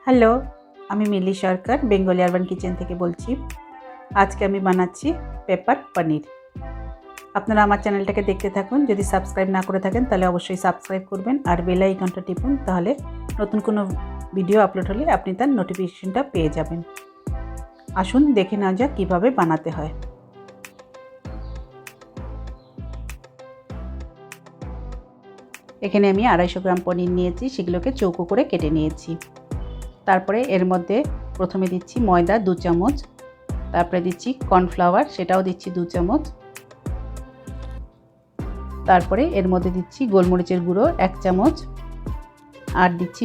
Hello, আমি মিলি সরকার Bengali urban kitchen থেকে বলছি। আজকে আমি বানাচ্ছি পেপার পনির। আপনারা আমার চ্যানেলটাকে দেখতে থাকুন। যদি সাবস্ক্রাইব না করে থাকেন তাহলে অবশ্যই সাবস্ক্রাইব করবেন আর বেল আইকনটা টিপুন, তাহলে নতুন কোনো ভিডিও আপলোড হলে আপনি তার নোটিফিকেশনটা পেয়ে যাবেন। আসুন দেখে নেওয়া যাক কীভাবে বানাতে হয়। এখানে আমি 250 গ্রাম পনির নিয়েছি, সেগুলোকে চৌকো করে কেটে নিয়েছি। তারপরে এর মধ্যে প্রথমে দিচ্ছি ময়দা 2 চামচ, তারপরে দিচ্ছি কর্নফ্লাওয়ার, সেটাও দিচ্ছি 2 চামচ, তারপরে এর মধ্যে দিচ্ছি গোলমরিচের গুঁড়ো 1 চামচ আর দিচ্ছি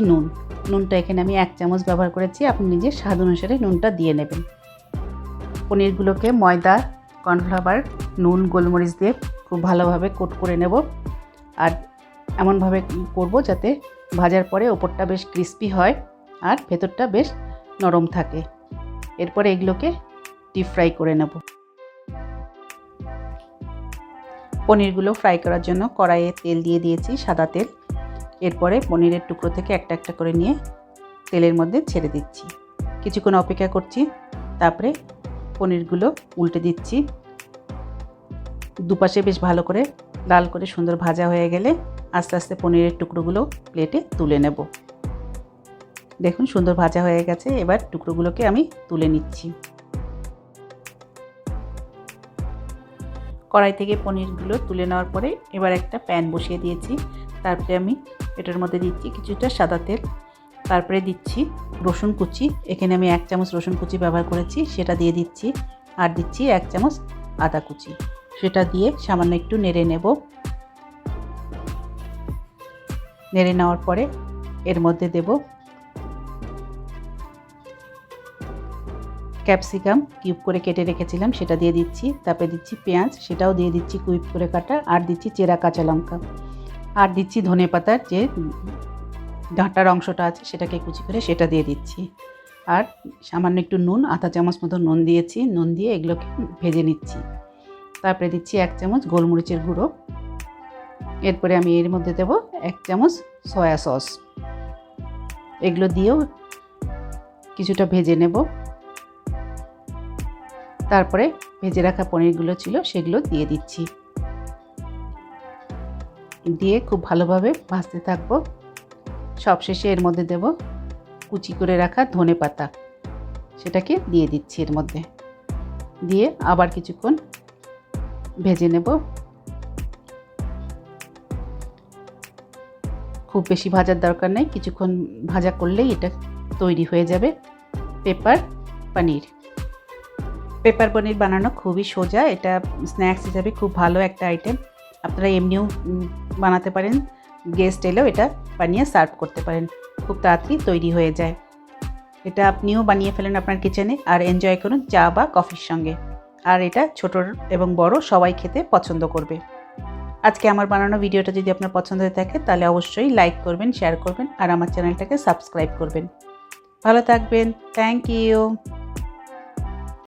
নুনটা এখানে আমি 1 চামচ ব্যবহার করেছি। আপনি নিজের স্বাদ অনুসারে নুনটা দিয়ে নেবেন। পনিরগুলোকে ময়দা, কর্নফ্লাওয়ার, নুন, গোলমরিচ দিয়ে খুব ভালোভাবে কোট করে নেব। আর এমনভাবে করব যাতে ভাজার পরে ওপরটা বেশ ক্রিস্পি হয় আর ভেতরটা বেশ নরম থাকে। এরপরে এগুলোকে ডিপ ফ্রাই করে নেব। পনিরগুলো ফ্রাই করার জন্য কড়াইয়ে তেল দিয়ে দিয়েছি, সাদা তেল। এরপরে পনিরের টুকরো থেকে একটা একটা করে নিয়ে তেলের মধ্যে ছেড়ে দিচ্ছি। কিছুক্ষণ অপেক্ষা করছি, তারপরে পনিরগুলো উল্টে দিচ্ছি। দুপাশে বেশ ভালো করে লাল করে সুন্দর ভাজা হয়ে গেলে আস্তে আস্তে পনিরের টুকরোগুলো প্লেটে তুলে নেব। দেখুন সুন্দর ভাজা হয়ে গেছে। এবার টুকরোগুলোকে আমি তুলে নিচ্ছি। কড়াই থেকে পনিরগুলো তুলে নেওয়ার পরে এবার একটা প্যান বসিয়ে দিয়েছি। তারপরে আমি এটার মধ্যে দিচ্ছি কিছুটা সাদা তেল, তারপরে দিচ্ছি রসুন কুচি। এখানে আমি 1 চামচ রসুন কুচি ব্যবহার করেছি, সেটা দিয়ে দিচ্ছি। আর দিচ্ছি 1 চামচ আদা কুচি, সেটা দিয়ে সামান্য একটু নেড়ে নেব। নেড়ে নেওয়ার পরে এর মধ্যে দেব ক্যাপসিকাম কিউব করে কেটে রেখেছিলাম, সেটা দিয়ে দিচ্ছি। তারপরে দিচ্ছি পেঁয়াজ, সেটাও দিয়ে দিচ্ছি কিউব করে কাটা। আর দিচ্ছি চেরা কাঁচা লঙ্কা। আর দিচ্ছি ধনেপাতার যে ডাঁটার অংশটা আছে সেটাকে কুচি করে সেটা দিয়ে দিচ্ছি। আর সামান্য একটু নুন, আধা চামচ মতো নুন দিয়েছি। নুন দিয়ে এগুলোকে ভেজে নিচ্ছি। তারপরে দিচ্ছি 1 চামচ গোলমরিচের গুঁড়ো। এরপরে আমি এর মধ্যে দেব 1 চামচ সয়া সস। এগুলো দিয়েও কিছুটা ভেজে নেব। তারপরে ভেজে রাখা পনিরগুলো ছিল সেগুলো দিয়ে দিচ্ছি। দিয়ে খুব ভালোভাবে ভাজতে থাকবো। সবশেষে এর মধ্যে দেব কুচি করে রাখা ধনেপাতা, সেটাকে দিয়ে দিচ্ছি এর মধ্যে। দিয়ে আবার কিছুক্ষণ ভেজে নেব। খুব বেশি ভাজার দরকার নেই, কিছুক্ষণ ভাজা করলেই এটা তৈরি হয়ে যাবে পেপার পনির। পেপার পনির বানানো খুবই সোজা। এটা স্ন্যাক্স হিসাবে খুব ভালো একটা আইটেম। আপনারা এমনিও বানাতে পারেন, গেস্ট এলেও এটা বানিয়ে সার্ভ করতে পারেন। খুব তাড়াতাড়ি তৈরি হয়ে যায়। এটা আপনিও বানিয়ে ফেলেন আপনার কিচেনে আর এনজয় করুন চা বা কফির সঙ্গে। আর এটা ছোট এবং বড় সবাই খেতে পছন্দ করবে। আজকে আমার বানানো ভিডিওটা যদি আপনার পছন্দ হয়ে থাকে তাহলে অবশ্যই লাইক করবেন, শেয়ার করবেন আর আমার চ্যানেলটাকে সাবস্ক্রাইব করবেন। ভালো থাকবেন। Thank you.